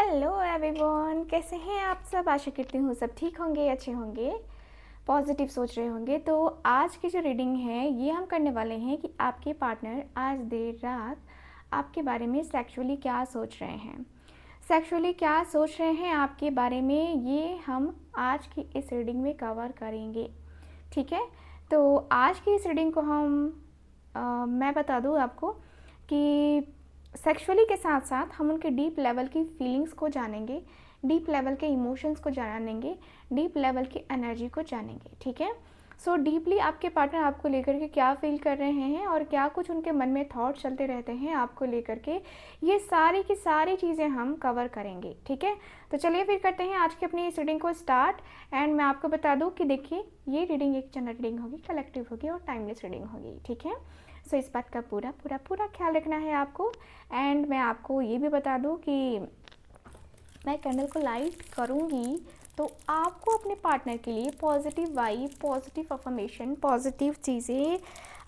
Hello everyone, कैसे हैं आप सब। आशा करती हूँ सब ठीक होंगे, अच्छे होंगे, पॉजिटिव सोच रहे होंगे। तो आज की जो रीडिंग है ये हम करने वाले हैं कि आपके पार्टनर आज देर रात आपके बारे में सेक्सुअली क्या सोच रहे हैं। सेक्सुअली क्या सोच रहे हैं आपके बारे में, ये हम आज की इस रीडिंग में कवर करेंगे। ठीक है, तो आज की इस रीडिंग को मैं बता दूँ आपको कि सेक्सुअली के साथ साथ हम उनके डीप लेवल की फीलिंग्स को जानेंगे, डीप लेवल के इमोशंस को जानेंगे, डीप लेवल की एनर्जी को जानेंगे। ठीक है, सो डीपली आपके पार्टनर आपको लेकर के क्या फील कर रहे हैं और क्या कुछ उनके मन में थॉट चलते रहते हैं आपको लेकर के, ये सारी की सारी चीज़ें हम कवर करेंगे। ठीक है, तो चलिए फिर करते हैं आज की अपनी इस रीडिंग को स्टार्ट। एंड मैं आपको बता दूं कि देखिए, ये रीडिंग एक जनरल रीडिंग होगी, कलेक्टिव होगी और टाइमलेस रीडिंग होगी। ठीक है, सो इस बात का पूरा पूरा पूरा ख्याल रखना है आपको। एंड मैं आपको ये भी बता दूं कि मैं कैंडल को लाइट करूंगी तो आपको अपने पार्टनर के लिए positive vibe, positive affirmation, positive चीज़ें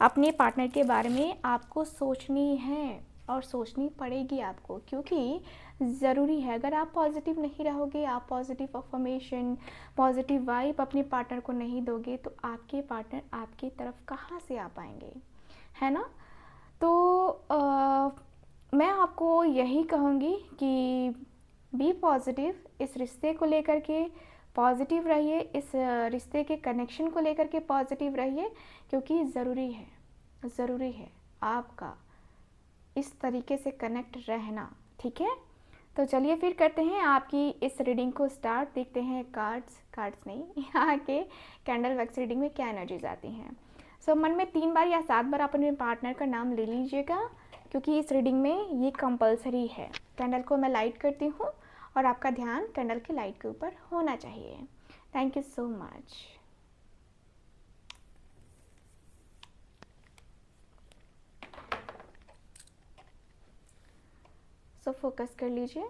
अपने पार्टनर के बारे में आपको सोचनी है और सोचनी पड़ेगी आपको, क्योंकि ज़रूरी है। अगर आप पॉजिटिव नहीं रहोगे, आप पॉजिटिव अफर्मेशन, पॉजिटिव वाइब अपने पार्टनर को नहीं दोगे तो आपके पार्टनर आपकी तरफ कहाँ से आ पाएंगे, है ना। तो मैं आपको यही कहूँगी कि बी पॉजिटिव, इस रिश्ते को लेकर के पॉजिटिव रहिए, इस रिश्ते के कनेक्शन को लेकर के पॉजिटिव रहिए, क्योंकि ज़रूरी है आपका इस तरीके से कनेक्ट रहना। ठीक है, तो चलिए फिर करते हैं आपकी इस रीडिंग को स्टार्ट। देखते हैं कार्ड्स नहीं, यहाँ के कैंडल वैक्स रीडिंग में क्या एनर्जीज आती हैं। सो मन में 3 बार या 7 बार अपने पार्टनर का नाम ले लीजिएगा, क्योंकि इस रीडिंग में ये कंपलसरी है। कैंडल को मैं लाइट करती हूँ और आपका ध्यान कैंडल की लाइट के ऊपर होना चाहिए। Thank you so much. So focus कर लीजिए।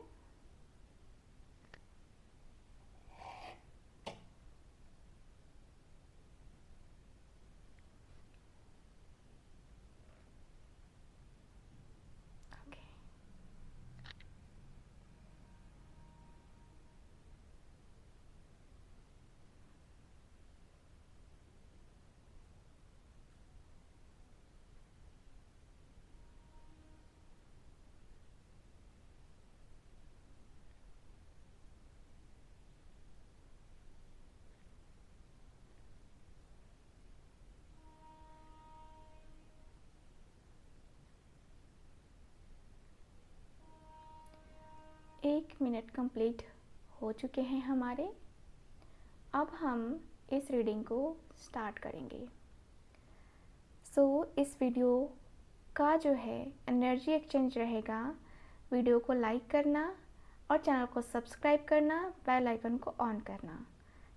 एक मिनट कंप्लीट हो चुके हैं हमारे। अब हम इस रीडिंग को स्टार्ट करेंगे। सो इस वीडियो का जो है एनर्जी एक्सचेंज रहेगा। वीडियो को लाइक करना और चैनल को सब्सक्राइब करना, बेल आइकन को ऑन करना।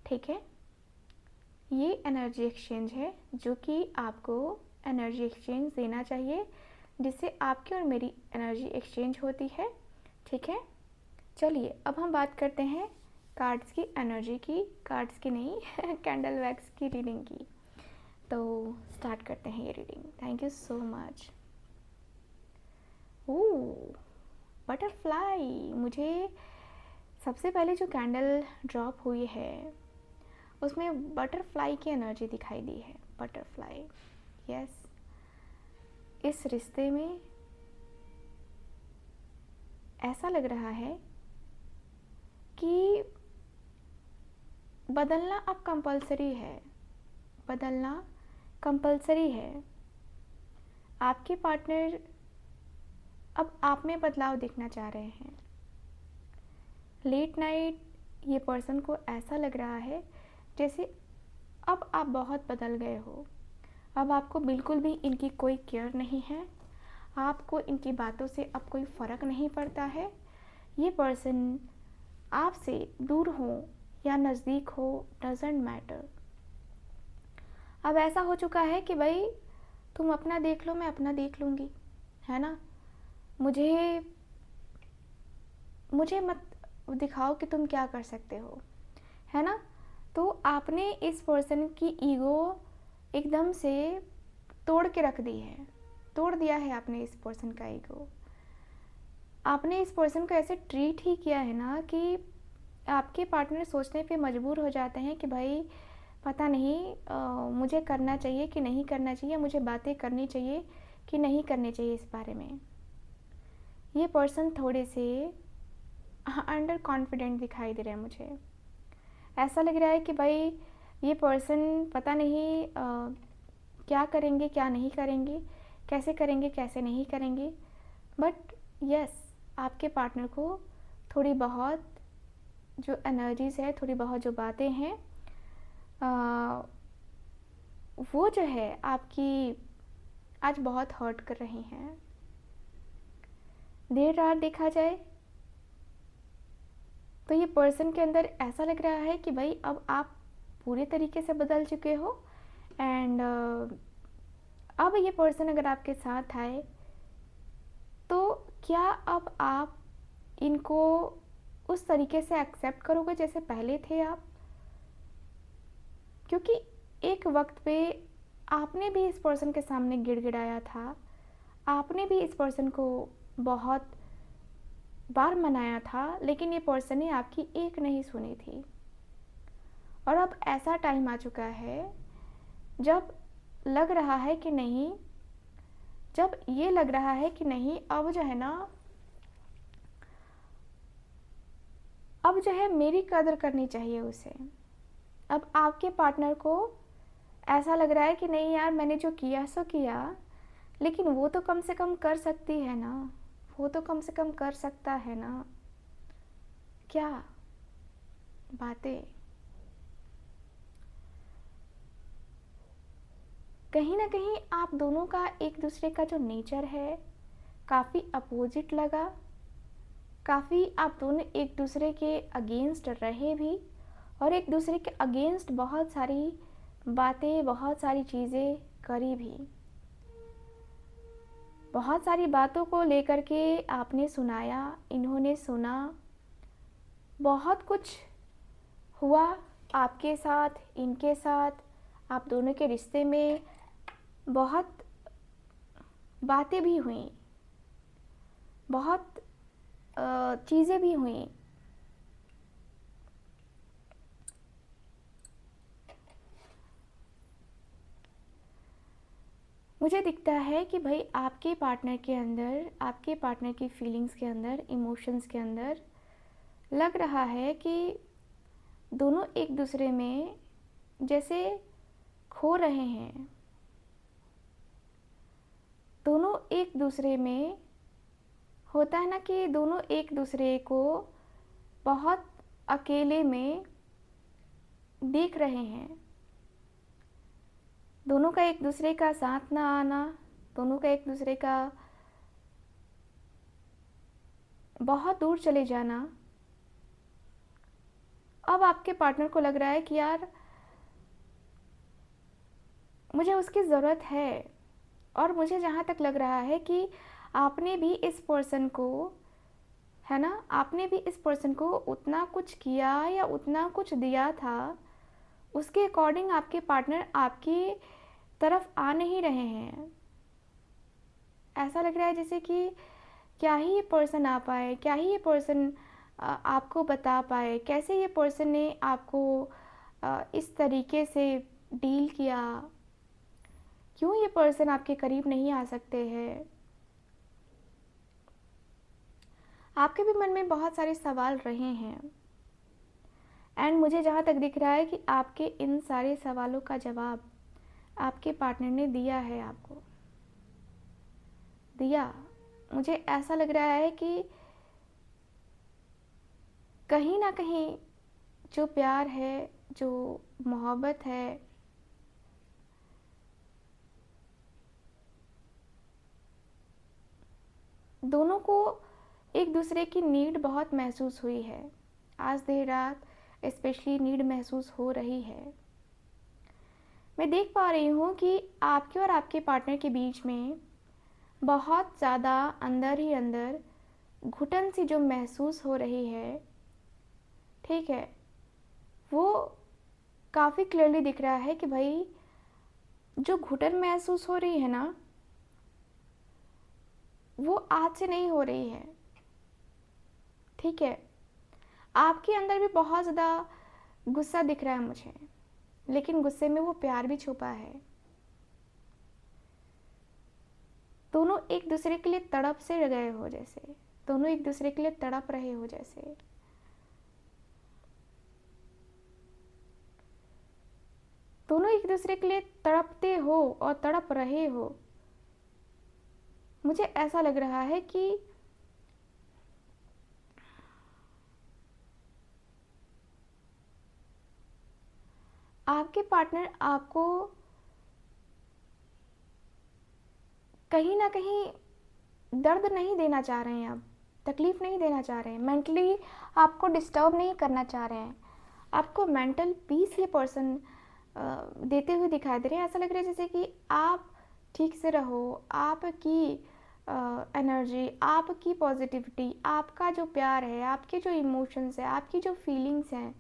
ठीक है, ये एनर्जी एक्सचेंज है जो कि आपको एनर्जी एक्सचेंज देना चाहिए, जिससे आपकी और मेरी एनर्जी एक्सचेंज होती है। ठीक है, चलिए अब हम बात करते हैं कार्ड्स की एनर्जी की, कार्ड्स की नहीं कैंडल वैक्स की रीडिंग की। तो स्टार्ट करते हैं ये reading. Thank you so much. Oh, butterfly. मुझे सबसे पहले जो कैंडल ड्रॉप हुई है उसमें बटरफ्लाई की एनर्जी दिखाई दी है। Butterfly, yes. इस रिश्ते में ऐसा लग रहा है कि बदलना अब कंपलसरी है, बदलना कंपलसरी है। आपके पार्टनर अब आप में बदलाव देखना चाह रहे हैं। लेट नाइट ये पर्सन को ऐसा लग रहा है जैसे अब आप बहुत बदल गए हो। अब आपको बिल्कुल भी इनकी कोई केयर नहीं है, आपको इनकी बातों से अब कोई फ़र्क नहीं पड़ता है। ये पर्सन आपसे दूर हो या नज़दीक हो, डजेंट मैटर। अब ऐसा हो चुका है कि भाई तुम अपना देख लो, मैं अपना देख लूँगी, है ना। मुझे मत दिखाओ कि तुम क्या कर सकते हो, है ना। तो आपने इस पर्सन की ईगो एकदम से तोड़ के रख दी है, तोड़ दिया है आपने इस पर्सन का ईगो। आपने इस पर्सन को ऐसे ट्रीट ही किया है ना कि आपके पार्टनर सोचने पे मजबूर हो जाते हैं कि भाई पता नहीं मुझे करना चाहिए कि नहीं करना चाहिए, मुझे बातें करनी चाहिए कि नहीं करनी चाहिए इस बारे में। ये पर्सन थोड़े से अंडर कॉन्फिडेंट दिखाई दे रहे हैं मुझे। ऐसा लग रहा है कि भाई ये पर्सन पता नहीं क्या करेंगे क्या नहीं करेंगे, कैसे करेंगे कैसे नहीं करेंगे। बट यस, आपके पार्टनर को थोड़ी बहुत जो एनर्जीज है, थोड़ी बहुत जो बातें हैं, वो जो है आपकी आज बहुत हर्ट कर रही हैं। देर रात देखा जाए तो ये पर्सन के अंदर ऐसा लग रहा है कि भाई अब आप पूरे तरीके से बदल चुके हो एंड अब ये पर्सन अगर आपके साथ आए तो क्या अब आप इनको उस तरीके से एक्सेप्ट करोगे जैसे पहले थे आप? क्योंकि एक वक्त पे आपने भी इस पर्सन के सामने गिड़गिड़ाया था, आपने भी इस पर्सन को बहुत बार मनाया था, लेकिन ये पर्सन ने आपकी एक नहीं सुनी थी। और अब ऐसा टाइम आ चुका है जब लग रहा है कि नहीं, जब ये लग रहा है कि नहीं अब जो है ना, अब जो है मेरी कदर करनी चाहिए उसे। अब आपके पार्टनर को ऐसा लग रहा है कि नहीं यार, मैंने जो किया सो किया, लेकिन वो तो कम से कम कर सकती है ना, वो तो कम से कम कर सकता है ना। क्या बातें, कहीं ना कहीं आप दोनों का एक दूसरे का जो नेचर है काफ़ी अपोजिट लगा, काफ़ी आप दोनों एक दूसरे के अगेंस्ट रहे भी और एक दूसरे के अगेंस्ट बहुत सारी बातें, बहुत सारी चीज़ें करी भी। बहुत सारी बातों को लेकर के आपने सुनाया, इन्होंने सुना, बहुत कुछ हुआ आपके साथ, इनके साथ, आप दोनों के रिश्ते में बहुत बातें भी हुई, बहुत चीज़ें भी हुई। मुझे दिखता है कि भाई आपके पार्टनर के अंदर, आपके पार्टनर की फीलिंग्स के अंदर, इमोशंस के अंदर लग रहा है कि दोनों एक दूसरे में जैसे खो रहे हैं, दोनों एक दूसरे में, होता है ना कि दोनों एक दूसरे को बहुत अकेले में देख रहे हैं। दोनों का एक दूसरे का साथ ना आना, दोनों का एक दूसरे का बहुत दूर चले जाना। अब आपके पार्टनर को लग रहा है कि यार मुझे उसकी ज़रूरत है, और मुझे जहाँ तक लग रहा है कि आपने भी इस पर्सन को, है ना, आपने भी इस पर्सन को उतना कुछ किया या उतना कुछ दिया था, उसके अकॉर्डिंग आपके पार्टनर आपकी तरफ आ नहीं रहे हैं। ऐसा लग रहा है जैसे कि क्या ही ये पर्सन आ पाए, क्या ही ये पर्सन आपको बता पाए, कैसे ये पर्सन ने आपको इस तरीके से डील किया, क्यों ये पर्सन आपके करीब नहीं आ सकते हैं। आपके भी मन में बहुत सारे सवाल रहे हैं एंड मुझे जहाँ तक दिख रहा है कि आपके इन सारे सवालों का जवाब आपके पार्टनर ने दिया है, आपको दिया। मुझे ऐसा लग रहा है कि कहीं ना कहीं जो प्यार है, जो मोहब्बत है, दोनों को एक दूसरे की नीड बहुत महसूस हुई है। आज देर रात स्पेशली नीड महसूस हो रही है। मैं देख पा रही हूँ कि आपके और आपके पार्टनर के बीच में बहुत ज़्यादा अंदर ही अंदर घुटन सी जो महसूस हो रही है, ठीक है, वो काफ़ी क्लियरली दिख रहा है कि भाई जो घुटन महसूस हो रही है ना, वो आज से नहीं हो रही है, ठीक है, आपके अंदर भी बहुत ज़्यादा गुस्सा दिख रहा है मुझे, लेकिन गुस्से में वो प्यार भी छुपा है। दोनों एक दूसरे के लिए तड़प से गए हो, जैसे दोनों एक दूसरे के लिए तड़प रहे हो, जैसे दोनों एक दूसरे के लिए तड़पते हो और तड़प रहे हो। मुझे ऐसा लग रहा है कि आपके पार्टनर आपको कहीं ना कहीं दर्द नहीं देना चाह रहे हैं, अब तकलीफ़ नहीं देना चाह रहे हैं, मेंटली आपको डिस्टर्ब नहीं करना चाह रहे हैं, आपको मेंटल पीस ये पर्सन देते हुए दिखाई दे रहे हैं। ऐसा लग रहा है जैसे कि आप ठीक से रहो, आपकी एनर्जी, आपकी पॉजिटिविटी, आपका जो प्यार है, आपके जो इमोशंस है, आपकी जो फीलिंग्स हैं,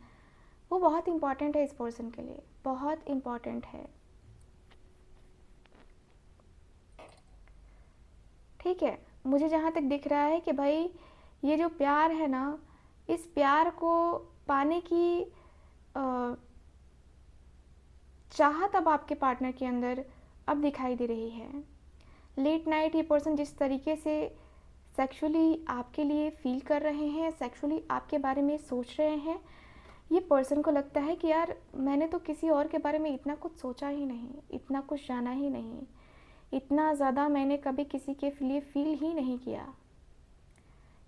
वो बहुत इम्पॉर्टेंट है इस पर्सन के लिए, बहुत इम्पॉर्टेंट है। ठीक है, मुझे जहाँ तक दिख रहा है कि भाई ये जो प्यार है ना, इस प्यार को पाने की चाहत अब आपके पार्टनर के अंदर अब दिखाई दे रही है। लेट नाइट ये पर्सन जिस तरीके से सेक्सुअली आपके लिए फील कर रहे हैं, सेक्सुअली आपके बारे में सोच रहे हैं, ये पर्सन को लगता है कि यार मैंने तो किसी और के बारे में इतना कुछ सोचा ही नहीं, इतना कुछ जाना ही नहीं, इतना ज़्यादा मैंने कभी किसी के लिए फ़ील ही नहीं किया।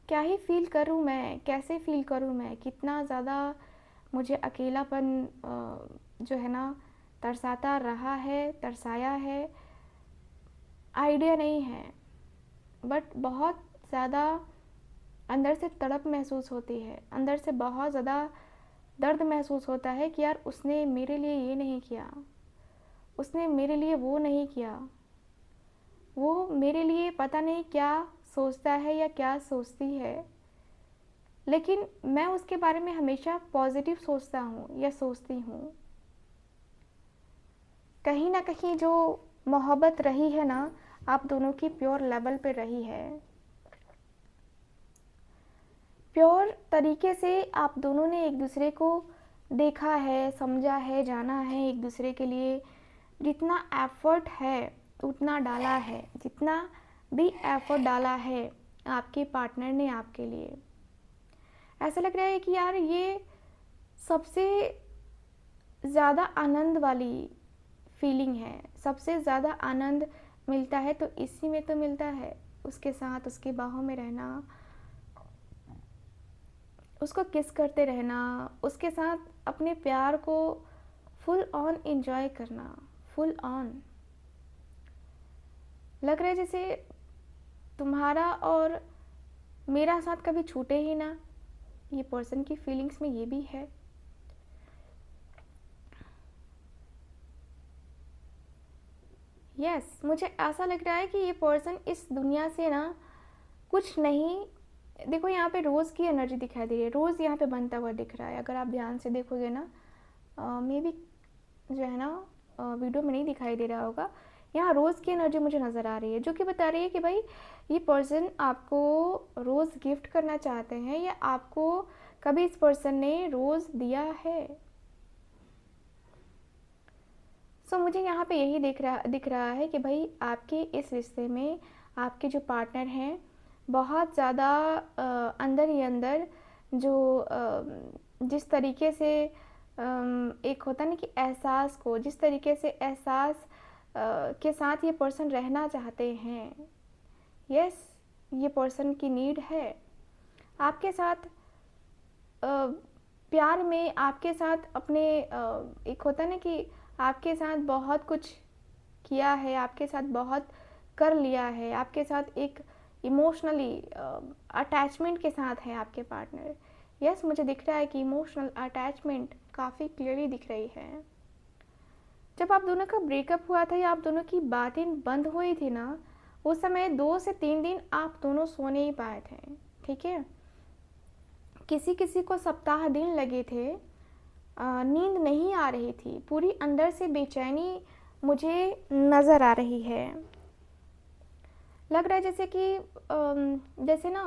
क्या ही फ़ील करूँ मैं, कैसे फ़ील करूँ मैं, कितना ज़्यादा मुझे अकेलापन जो है ना तरसाता रहा है, तरसाया है, आइडिया नहीं है। बट बहुत ज़्यादा अंदर से तड़प महसूस होती है, अंदर से बहुत ज़्यादा दर्द महसूस होता है कि यार उसने मेरे लिए ये नहीं किया, उसने मेरे लिए वो नहीं किया, वो मेरे लिए पता नहीं क्या सोचता है या क्या सोचती है, लेकिन मैं उसके बारे में हमेशा पॉजिटिव सोचता हूँ या सोचती हूँ। कहीं ना कहीं जो मोहब्बत रही है ना, आप दोनों की प्योर लेवल पे रही है, प्योर तरीके से आप दोनों ने एक दूसरे को देखा है, समझा है, जाना है, एक दूसरे के लिए जितना एफर्ट है उतना डाला है, जितना भी एफर्ट डाला है आपके पार्टनर ने आपके लिए। ऐसा लग रहा है कि यार ये सबसे ज़्यादा आनंद वाली फीलिंग है, सबसे ज़्यादा आनंद मिलता है तो इसी में तो मिलता है, उसके साथ उसकी बाहों में रहना, उसको किस करते रहना, उसके साथ अपने प्यार को फुल ऑन एंजॉय करना, फुल ऑन। लग रहा है जैसे तुम्हारा और मेरा साथ कभी छूटे ही ना, ये पर्सन की फीलिंग्स में ये भी है। यस, मुझे ऐसा लग रहा है कि ये पर्सन इस दुनिया से ना कुछ नहीं, देखो यहाँ पे रोज़ की एनर्जी दिखाई दे रही है, रोज़ यहाँ पे बनता हुआ दिख रहा है। अगर आप ध्यान से देखोगे ना, मे बी जो है ना वीडियो में नहीं दिखाई दे रहा होगा, यहाँ रोज़ की एनर्जी मुझे नज़र आ रही है, जो कि बता रही है कि भाई ये पर्सन आपको रोज़ गिफ्ट करना चाहते हैं, या आपको कभी इस पर्सन ने रोज़ दिया है। सो मुझे यहाँ पे यही दिख रहा है कि भाई आपके इस रिश्ते में आपके जो पार्टनर हैं बहुत ज़्यादा अंदर ही अंदर जो जिस तरीके से एक होता ना कि एहसास को, जिस तरीके से एहसास के साथ ये पर्सन रहना चाहते हैं, यस ये पर्सन की नीड है आपके साथ प्यार में, आपके साथ अपने एक होता ना कि आपके साथ बहुत कुछ किया है, आपके साथ बहुत कर लिया है, आपके साथ एक इमोशनली अटैचमेंट के साथ है आपके पार्टनर। यस, मुझे दिख रहा है कि इमोशनल अटैचमेंट काफ़ी क्लियरली दिख रही है। जब आप दोनों का ब्रेकअप हुआ था या आप दोनों की बातें बंद हुई थी ना, उस समय 2 से 3 दिन आप दोनों सो नहीं पाए थे, ठीक है। किसी किसी को सप्ताह दिन लगे थे, नींद नहीं आ रही थी, पूरी अंदर से बेचैनी मुझे नज़र आ रही है। लग रहा है जैसे कि जैसे ना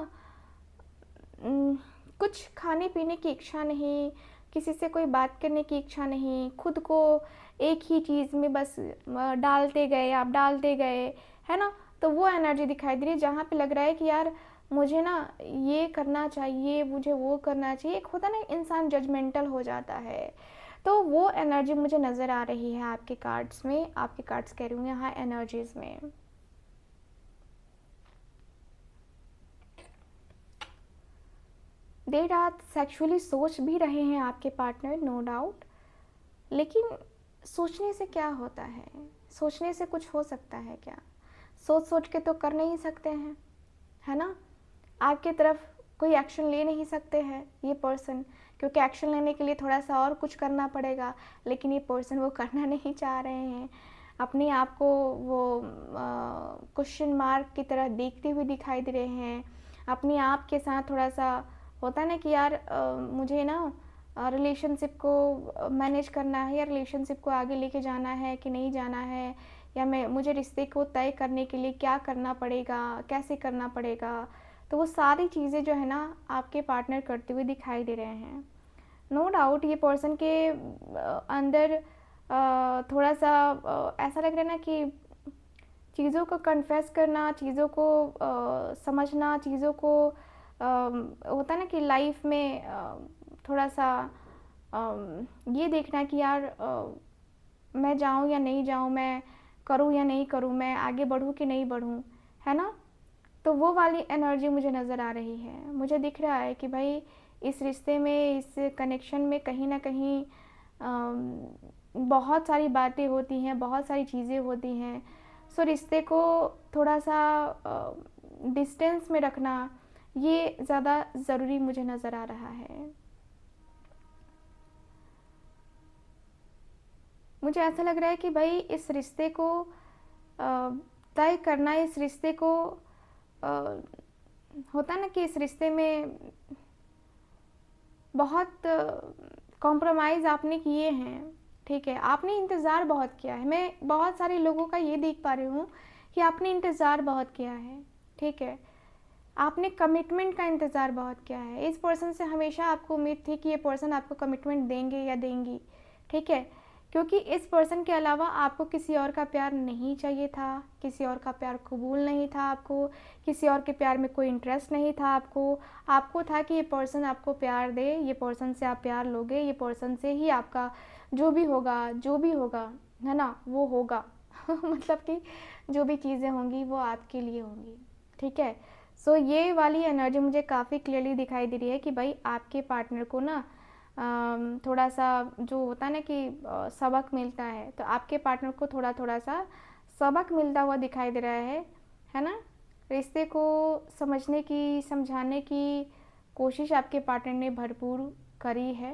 कुछ खाने पीने की इच्छा नहीं, किसी से कोई बात करने की इच्छा नहीं, खुद को एक ही चीज़ में बस डालते गए, आप डालते गए, है ना? तो वो एनर्जी दिखाई दे रही है जहाँ पे लग रहा है कि यार मुझे ना ये करना चाहिए, मुझे वो करना चाहिए। एक होता है ना इंसान जजमेंटल हो जाता है, तो वो एनर्जी मुझे नज़र आ रही है आपके कार्ड्स में, आपके कार्ड्स कह रही हूँ यहाँ एनर्जीज़ में। देर रात सेक्सुअली सोच भी रहे हैं आपके पार्टनर, नो डाउट, लेकिन सोचने से क्या होता है? सोचने से कुछ हो सकता है क्या? सोच सोच के तो कर नहीं सकते हैं, है ना? आपकी तरफ कोई एक्शन ले नहीं सकते हैं ये पर्सन, क्योंकि एक्शन लेने के लिए थोड़ा सा और कुछ करना पड़ेगा, लेकिन ये पर्सन वो करना नहीं चाह रहे हैं। अपने आप को वो क्वेश्चन मार्क की तरह देखते हुए दिखाई दे रहे हैं। अपने आप के साथ थोड़ा सा होता है ना कि यार मुझे ना रिलेशनशिप को मैनेज करना है, या रिलेशनशिप को आगे लेके जाना है कि नहीं जाना है, या मुझे रिश्ते को तय करने के लिए क्या करना पड़ेगा, कैसे करना पड़ेगा। तो वो सारी चीज़ें जो है ना आपके पार्टनर करते हुए दिखाई दे रहे हैं। नो डाउट ये पर्सन के अंदर थोड़ा सा ऐसा लग रहा है ना कि चीज़ों को कन्फेस करना, चीज़ों को समझना, चीज़ों को होता है ना कि लाइफ में थोड़ा सा ये देखना कि यार मैं जाऊँ या नहीं जाऊँ, मैं करूँ या नहीं करूँ, मैं आगे बढ़ूँ कि नहीं बढ़ूँ, है ना? तो वो वाली एनर्जी मुझे नज़र आ रही है। मुझे दिख रहा है कि भाई इस रिश्ते में, इस कनेक्शन में कहीं ना कहीं बहुत सारी बातें होती हैं, बहुत सारी चीज़ें होती हैं। सो रिश्ते को थोड़ा सा डिस्टेंस में रखना ये ज़्यादा ज़रूरी मुझे नज़र आ रहा है। मुझे ऐसा लग रहा है कि भाई इस रिश्ते को तय करना, इस रिश्ते को होता है ना कि इस रिश्ते में बहुत कॉम्प्रोमाइज़ आपने किए हैं, ठीक है? आपने इंतज़ार बहुत किया है। मैं बहुत सारे लोगों का ये देख पा रही हूँ कि आपने इंतज़ार बहुत किया है, ठीक है? आपने कमिटमेंट का इंतज़ार बहुत किया है। इस पर्सन से हमेशा आपको उम्मीद थी कि ये पर्सन आपको कमिटमेंट देंगे या देंगी, ठीक है? क्योंकि इस पर्सन के अलावा आपको किसी और का प्यार नहीं चाहिए था, किसी और का प्यार कबूल नहीं था आपको, किसी और के प्यार में कोई इंटरेस्ट नहीं था आपको। आपको था कि ये पर्सन आपको प्यार दे, ये पर्सन से आप प्यार लोगे, ये पर्सन से ही आपका जो भी होगा, है ना? वो होगा मतलब कि जो भी चीज़ें होंगी वो आपके लिए होंगी, ठीक है? सो ये वाली एनर्जी मुझे काफ़ी क्लियरली दिखाई दे रही है कि भाई आपके पार्टनर को ना थोड़ा सा जो होता है ना कि सबक मिलता है, तो आपके पार्टनर को थोड़ा थोड़ा सा सबक मिलता हुआ दिखाई दे रहा है ना? रिश्ते को समझने की, समझाने की कोशिश आपके पार्टनर ने भरपूर करी है।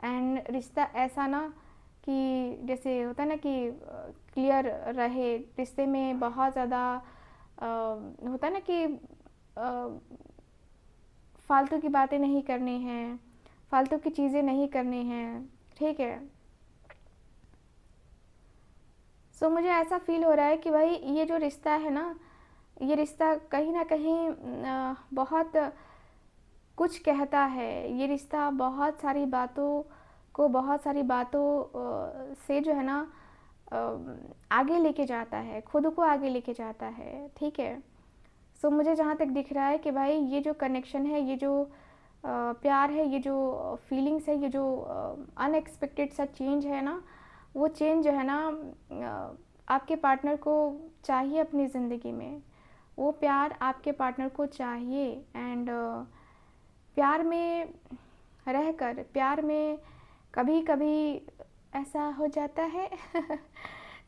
एंड रिश्ता ऐसा ना कि जैसे होता है ना कि क्लियर रहे, रिश्ते में बहुत ज़्यादा होता है ना कि फालतू की बातें नहीं करनी हैं, फालतू की चीज़ें नहीं करनी हैं, ठीक है? सो मुझे ऐसा फ़ील हो रहा है कि भाई ये जो रिश्ता है ना, ये रिश्ता कहीं ना कहीं बहुत कुछ कहता है। ये रिश्ता बहुत सारी बातों को, बहुत सारी बातों से जो है ना आगे लेके जाता है, खुद को आगे लेके जाता है, ठीक है? सो मुझे जहाँ तक दिख रहा है कि भाई ये जो कनेक्शन है, ये जो प्यार है, ये जो फीलिंग्स है, ये जो अनएक्सपेक्टेड सा चेंज है ना, वो चेंज जो है ना आपके पार्टनर को चाहिए अपनी ज़िंदगी में। वो प्यार आपके पार्टनर को चाहिए। एंड प्यार में रहकर, प्यार में कभी कभी ऐसा हो जाता है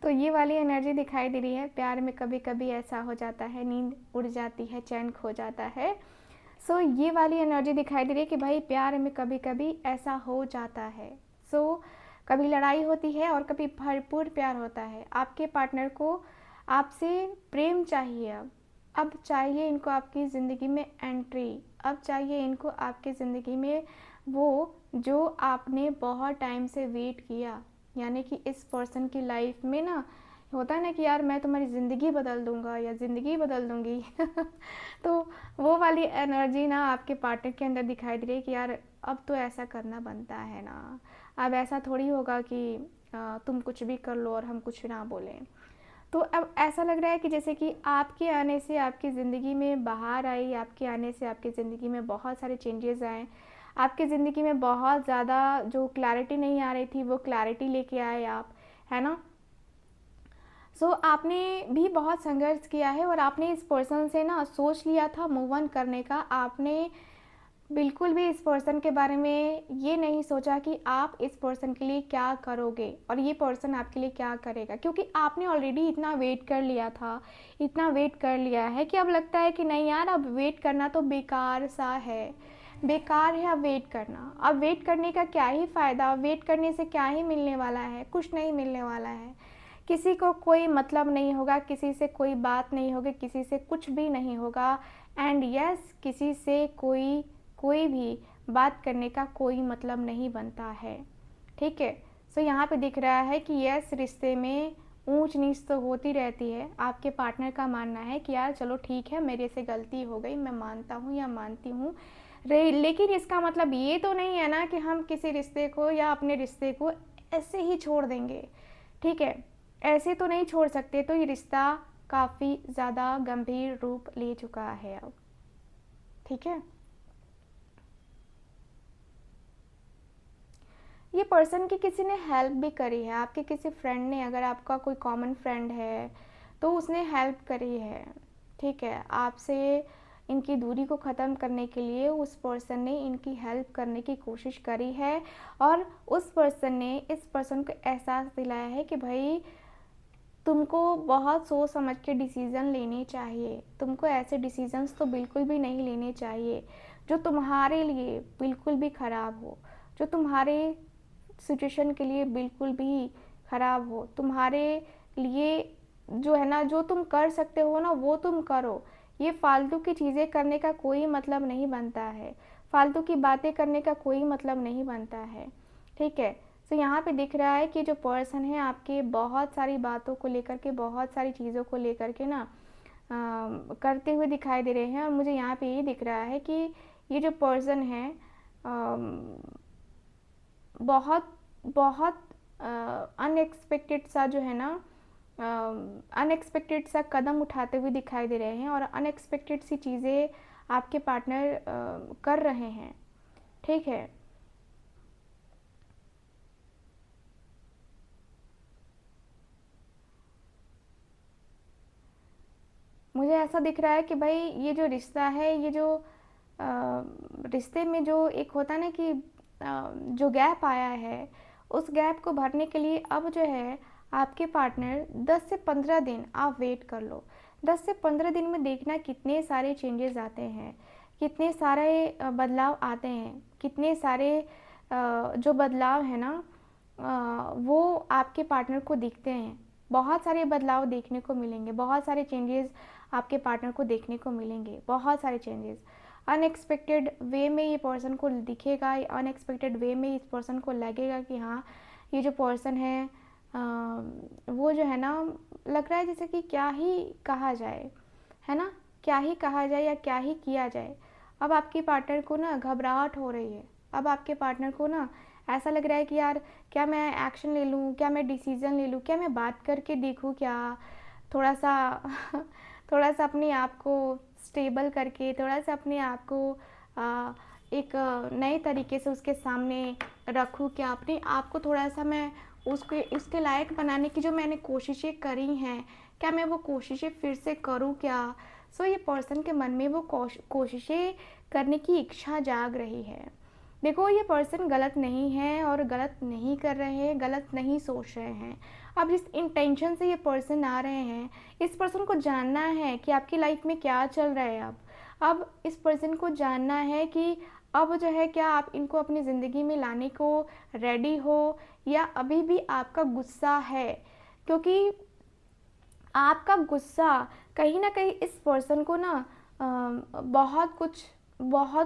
तो ये वाली एनर्जी दिखाई दे रही है। प्यार में कभी कभी ऐसा हो जाता है, नींद उड़ जाती है, चैन खो जाता है। सो ये वाली एनर्जी दिखाई दे रही है कि भाई प्यार में कभी कभी ऐसा हो जाता है। सो कभी लड़ाई होती है और कभी भरपूर प्यार होता है। आपके पार्टनर को आपसे प्रेम चाहिए। अब चाहिए इनको आपकी ज़िंदगी में एंट्री, अब चाहिए इनको आपकी ज़िंदगी में वो जो आपने बहुत टाइम से वेट किया। यानी कि इस पर्सन की लाइफ में ना होता है ना कि यार मैं तुम्हारी ज़िंदगी बदल दूँगा या ज़िंदगी बदल दूँगी तो वो वाली एनर्जी ना आपके पार्टनर के अंदर दिखाई दे रही है कि यार अब तो ऐसा करना बनता है ना, अब ऐसा थोड़ी होगा कि तुम कुछ भी कर लो और हम कुछ ना बोलें। तो अब ऐसा लग रहा है कि जैसे कि आपके आने से आपकी ज़िंदगी में बहार आई, आपके आने से आपकी ज़िंदगी में बहुत सारे चेंजेस आए, आपकी ज़िंदगी में बहुत ज़्यादा जो क्लैरिटी नहीं आ रही थी वो क्लैरिटी लेके आए आप, है ना। आपने भी बहुत संघर्ष किया है और आपने इस पर्सन से ना सोच लिया था मूव ऑन करने का। आपने बिल्कुल भी इस पर्सन के बारे में ये नहीं सोचा कि आप इस पर्सन के लिए क्या करोगे और ये पर्सन आपके लिए क्या करेगा, क्योंकि आपने ऑलरेडी इतना वेट कर लिया था, इतना वेट कर लिया है कि अब लगता है कि नहीं यार, अब वेट करना तो बेकार सा है, बेकार है अब वेट करना। अब वेट करने का क्या ही फ़ायदा, वेट करने से क्या ही मिलने वाला है, कुछ नहीं मिलने वाला है। किसी को कोई मतलब नहीं होगा, किसी से कोई बात नहीं होगी, किसी से कुछ भी नहीं होगा। एंड यस, किसी से कोई भी बात करने का कोई मतलब नहीं बनता है, ठीक है। यहाँ पे दिख रहा है कि यस, रिश्ते में ऊंच नीच तो होती रहती है। आपके पार्टनर का मानना है कि यार चलो ठीक है, मेरे से गलती हो गई, मैं मानता हूँ या मानती हूँ, लेकिन इसका मतलब ये तो नहीं है ना कि हम किसी रिश्ते को या अपने रिश्ते को ऐसे ही छोड़ देंगे, ठीक है। ऐसे तो नहीं छोड़ सकते। तो ये रिश्ता काफ़ी ज़्यादा गंभीर रूप ले चुका है अब, ठीक है। ये पर्सन की किसी ने हेल्प भी करी है, आपके किसी फ्रेंड ने, अगर आपका कोई कॉमन फ्रेंड है तो उसने हेल्प करी है, ठीक है। आपसे इनकी दूरी को ख़त्म करने के लिए उस पर्सन ने इनकी हेल्प करने की कोशिश करी है और उस पर्सन ने इस पर्सन को एहसास दिलाया है कि भाई तुमको बहुत सोच समझ के डिसीज़न लेने चाहिए, तुमको ऐसे डिसीजंस तो बिल्कुल भी नहीं लेने चाहिए जो तुम्हारे लिए बिल्कुल भी ख़राब हो, जो तुम्हारे सिचुएशन के लिए बिल्कुल भी ख़राब हो, तुम्हारे लिए जो है ना, जो तुम कर सकते हो ना वो तुम करो। ये फालतू की चीज़ें करने का कोई मतलब नहीं बनता है, फालतू की बातें करने का कोई मतलब नहीं बनता है, ठीक है। यहाँ पे दिख रहा है कि जो पर्सन है आपके बहुत सारी बातों को लेकर के, बहुत सारी चीज़ों को लेकर के ना करते हुए दिखाई दे रहे हैं। और मुझे यहाँ पे ये दिख रहा है कि ये जो पर्सन है बहुत बहुत अनएक्सपेक्टेड सा जो है ना, अनएक्सपेक्टेड सा कदम उठाते हुए दिखाई दे रहे हैं और अनएक्सपेक्टेड सी चीज़ें आपके पार्टनर कर रहे हैं, ठीक है। मुझे ऐसा दिख रहा है कि भाई ये जो रिश्ता है, ये जो रिश्ते में जो एक होता है ना कि जो गैप आया है, उस गैप को भरने के लिए अब जो है आपके पार्टनर 10 से 15 दिन आप वेट कर लो। 10 से 15 दिन में देखना कितने सारे चेंजेस आते हैं, कितने सारे बदलाव आते हैं, कितने सारे जो बदलाव है ना वो आपके पार्टनर को दिखते हैं। बहुत सारे बदलाव देखने को मिलेंगे, बहुत सारे चेंजेस आपके पार्टनर को देखने को मिलेंगे, बहुत सारे चेंजेस अनएक्सपेक्टेड वे में ये पर्सन को दिखेगा, अनएक्सपेक्टेड वे में इस पर्सन को लगेगा कि हाँ, ये जो पर्सन है वो जो है ना, लग रहा है जैसे कि क्या ही कहा जाए, है ना, क्या ही कहा जाए या क्या ही किया जाए। अब आपके पार्टनर को ना घबराहट हो रही है, अब आपके पार्टनर को ना ऐसा लग रहा है कि यार क्या मैं एक्शन ले लूँ, क्या मैं डिसीज़न ले लूँ, क्या मैं बात करके देखूँ, क्या थोड़ा सा थोड़ा सा अपने आप को स्टेबल करके, थोड़ा सा अपने आप को एक नए तरीके से उसके सामने रखूँ, क्या अपने आप को थोड़ा सा मैं उसके लायक बनाने की जो मैंने कोशिशें करी हैं, क्या मैं वो कोशिशें फिर से करूँ क्या। ये पर्सन के मन में वो कोशिशें करने की इच्छा जाग रही है। देखो, ये पर्सन गलत नहीं है और गलत नहीं कर रहे हैं, गलत नहीं सोच रहे हैं। अब जिस इंटेंशन से ये पर्सन आ रहे हैं, इस पर्सन को जानना है कि आपकी लाइफ में क्या चल रहा है। अब इस पर्सन को जानना है कि अब जो है क्या आप इनको अपनी ज़िंदगी में लाने को रेडी हो या अभी भी आपका गुस्सा है, क्योंकि आपका गुस्सा कहीं ना कहीं इस पर्सन को ना बहुत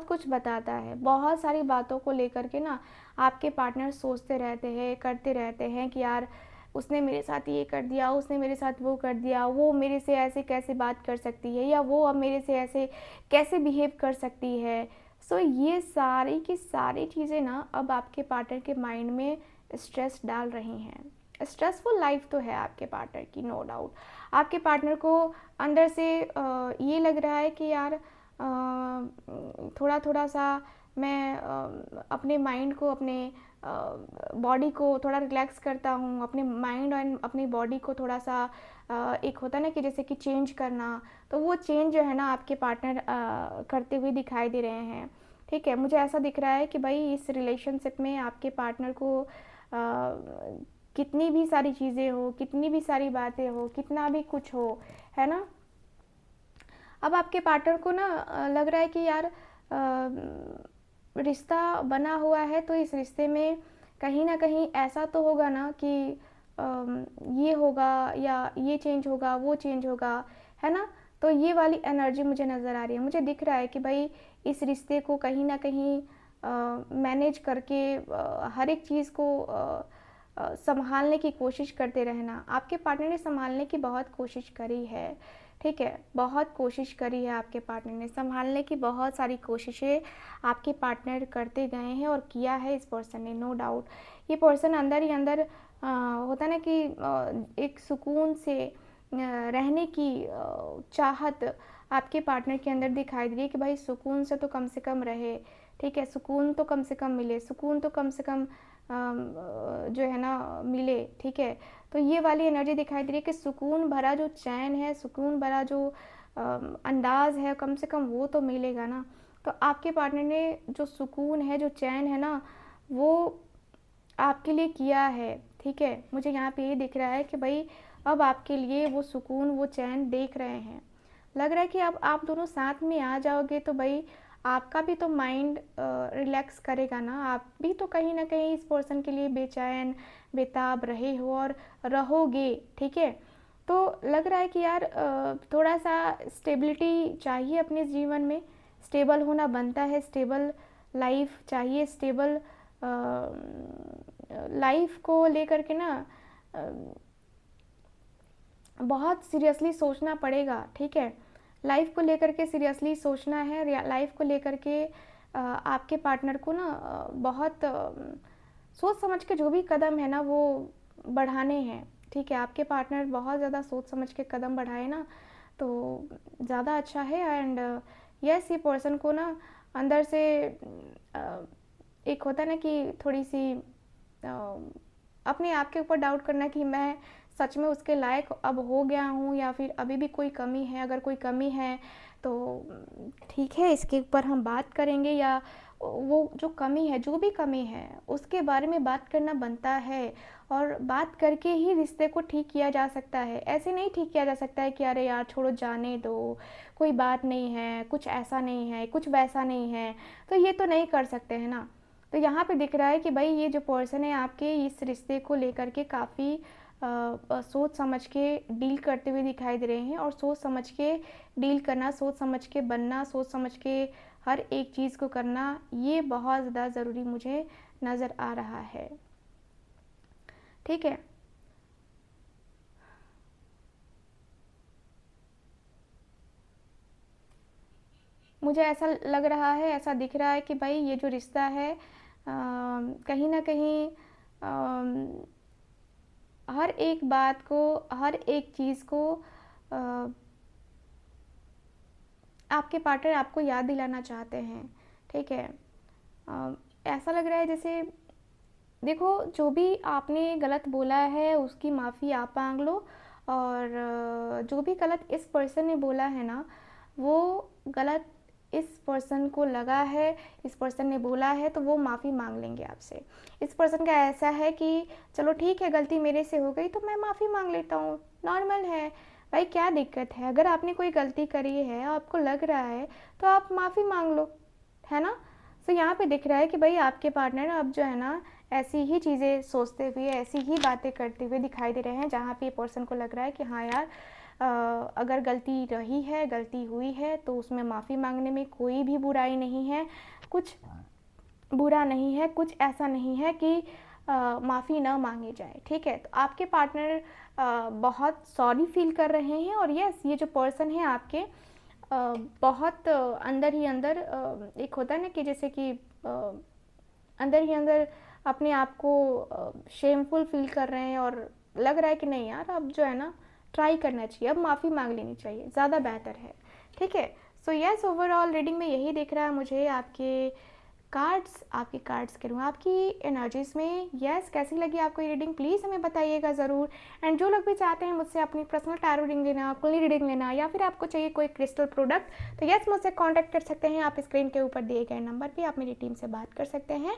कुछ बताता है। बहुत सारी बातों को लेकर के ना आपके पार्टनर सोचते रहते हैं, करते रहते हैं कि यार उसने मेरे साथ ये कर दिया, उसने मेरे साथ वो कर दिया, वो मेरे से ऐसे कैसे बात कर सकती है, या वो अब मेरे से ऐसे कैसे बिहेव कर सकती है। सो ये सारी की सारी चीज़ें ना अब आपके पार्टनर के माइंड में स्ट्रेस डाल रही हैं। स्ट्रेसफुल लाइफ तो है आपके पार्टनर की, नो डाउट। आपके पार्टनर को अंदर से ये लग रहा है कि यार थोड़ा थोड़ा सा मैं अपने माइंड को, अपने बॉडी को थोड़ा रिलैक्स करता हूँ, अपने माइंड एंड अपनी बॉडी को थोड़ा सा एक होता है ना कि जैसे कि चेंज करना, तो वो चेंज जो है ना आपके पार्टनर करते हुए दिखाई दे रहे हैं। ठीक है, मुझे ऐसा दिख रहा है कि भाई इस रिलेशनशिप में आपके पार्टनर को कितनी भी सारी चीज़ें हो, कितनी भी सारी बातें हो, कितना भी कुछ हो, है ना, अब आपके पार्टनर को ना लग रहा है कि यार रिश्ता बना हुआ है तो इस रिश्ते में कहीं ना कहीं ऐसा तो होगा ना कि ये होगा या ये चेंज होगा, वो चेंज होगा, है ना। तो ये वाली एनर्जी मुझे नज़र आ रही है। मुझे दिख रहा है कि भाई इस रिश्ते को कहीं ना कहीं मैनेज करके हर एक चीज़ को संभालने की कोशिश करते रहना। आपके पार्टनर ने संभालने की बहुत कोशिश करी है, ठीक है, बहुत कोशिश करी है आपके पार्टनर ने, संभालने की बहुत सारी कोशिशें आपके पार्टनर करते गए हैं और किया है इस पर्सन ने, नो डाउट। ये पर्सन अंदर ही अंदर होता है ना कि एक सुकून से रहने की चाहत आपके पार्टनर के अंदर दिखाई दे रही है कि भाई सुकून से तो कम से कम रहे, ठीक है, सुकून तो कम से कम मिले, सुकून तो कम से कम जो है ना मिले, ठीक है। तो ये वाली एनर्जी दिखाई दे रही है कि सुकून भरा जो चैन है, सुकून भरा जो अंदाज है, कम से कम वो तो मिलेगा ना। तो आपके पार्टनर ने जो सुकून है, जो चैन है ना, वो आपके लिए किया है, ठीक है। मुझे यहाँ पे ये दिख रहा है कि भाई अब आपके लिए वो सुकून, वो चैन देख रहे हैं। लग रहा है कि अब आप दोनों साथ में आ जाओगे तो भाई आपका भी तो माइंड रिलैक्स करेगा ना। आप भी तो कहीं ना कहीं इस पर्सन के लिए बेचैन बेताब रहे हो और रहोगे, ठीक है। तो लग रहा है कि यार थोड़ा सा स्टेबिलिटी चाहिए अपने जीवन में, स्टेबल होना बनता है, स्टेबल लाइफ चाहिए, स्टेबल लाइफ को लेकर के ना बहुत सीरियसली सोचना पड़ेगा, ठीक है। लाइफ को लेकर के सीरियसली सोचना है, लाइफ को लेकर के आपके पार्टनर को ना बहुत सोच समझ के जो भी कदम है ना वो बढ़ाने हैं, ठीक है। आपके पार्टनर बहुत ज़्यादा सोच समझ के कदम बढ़ाए ना तो ज़्यादा अच्छा है। एंड यस, ये पर्सन को ना अंदर से एक होता है ना कि थोड़ी सी अपने आप के ऊपर डाउट करना कि मैं सच में उसके लायक अब हो गया हूँ या फिर अभी भी कोई कमी है। अगर कोई कमी है तो ठीक है, इसके ऊपर हम बात करेंगे, या वो जो कमी है, जो भी कमी है उसके बारे में बात करना बनता है। और बात करके ही रिश्ते को ठीक किया जा सकता है। ऐसे नहीं ठीक किया जा सकता है कि अरे यार छोड़ो जाने दो, कोई बात नहीं है, कुछ ऐसा नहीं है, कुछ वैसा नहीं है, तो ये तो नहीं कर सकते हैं ना। तो यहाँ पे दिख रहा है कि भाई ये जो पर्सन है आपके इस रिश्ते को लेकर के काफ़ी सोच समझ के डील करते हुए दिखाई दे रहे हैं। और सोच समझ के डील करना, सोच समझ के बनना, सोच समझ के हर एक चीज़ को करना, ये बहुत ज़्यादा ज़रूरी मुझे नज़र आ रहा है, ठीक है। मुझे ऐसा लग रहा है, ऐसा दिख रहा है कि भाई ये जो रिश्ता है कहीं ना कहीं हर एक बात को, हर एक चीज़ को आपके पार्टनर आपको याद दिलाना चाहते हैं, ठीक है। ऐसा लग रहा है जैसे देखो जो भी आपने गलत बोला है उसकी माफ़ी आप मांग लो। और जो भी गलत इस पर्सन ने बोला है ना वो गलत इस पर्सन को लगा है, इस पर्सन ने बोला है, तो वो माफ़ी मांग लेंगे आपसे। इस पर्सन का ऐसा है कि चलो ठीक है गलती मेरे से हो गई तो मैं माफ़ी मांग लेता हूँ, नॉर्मल है भाई, क्या दिक्कत है। अगर आपने कोई गलती करी है, आपको लग रहा है, तो आप माफ़ी मांग लो, है ना। तो यहाँ पे दिख रहा है कि भाई आपके पार्टनर अब जो है ना ऐसी ही चीज़ें सोचते हुए, ऐसी ही बातें करते हुए दिखाई दे रहे हैं जहाँ पे पर्सन को लग रहा है कि हाँ यार अगर गलती रही है, गलती हुई है तो उसमें माफ़ी मांगने में कोई भी बुराई नहीं है, कुछ बुरा नहीं है, कुछ ऐसा नहीं है कि माफ़ी ना मांगी जाए, ठीक है। तो आपके पार्टनर बहुत सॉरी फील कर रहे हैं और यस, ये जो पर्सन है आपके बहुत अंदर ही अंदर एक होता है ना कि जैसे कि अंदर ही अंदर अपने आप को शेमफुल फील कर रहे हैं और लग रहा है कि नहीं यार, अब जो है ना ट्राई करना चाहिए, अब माफ़ी मांग लेनी चाहिए, ज़्यादा बेहतर है, ठीक है। सो यस, ओवरऑल रीडिंग में यही दिख रहा है मुझे। आपके कार्ड्स करूँ आपकी एनर्जीज़ में। यस, कैसी लगी आपको ये रीडिंग प्लीज़ हमें बताइएगा ज़रूर। एंड जो लोग भी चाहते हैं मुझसे अपनी पर्सनल टैरो रीडिंग लेना, कुंडली रीडिंग लेना, या फिर आपको चाहिए कोई क्रिस्टल प्रोडक्ट, तो यस मुझसे कांटेक्ट कर सकते हैं। आप स्क्रीन के ऊपर दिए गए नंबर पे आप मेरी टीम से बात कर सकते हैं,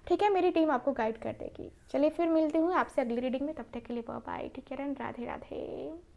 ठीक है। मेरी टीम आपको गाइड कर देगी। चलिए फिर मिलती हूँ आपसे अगली रीडिंग में, तब तक के लिए बाय बाय, ठीक है, राधे राधे।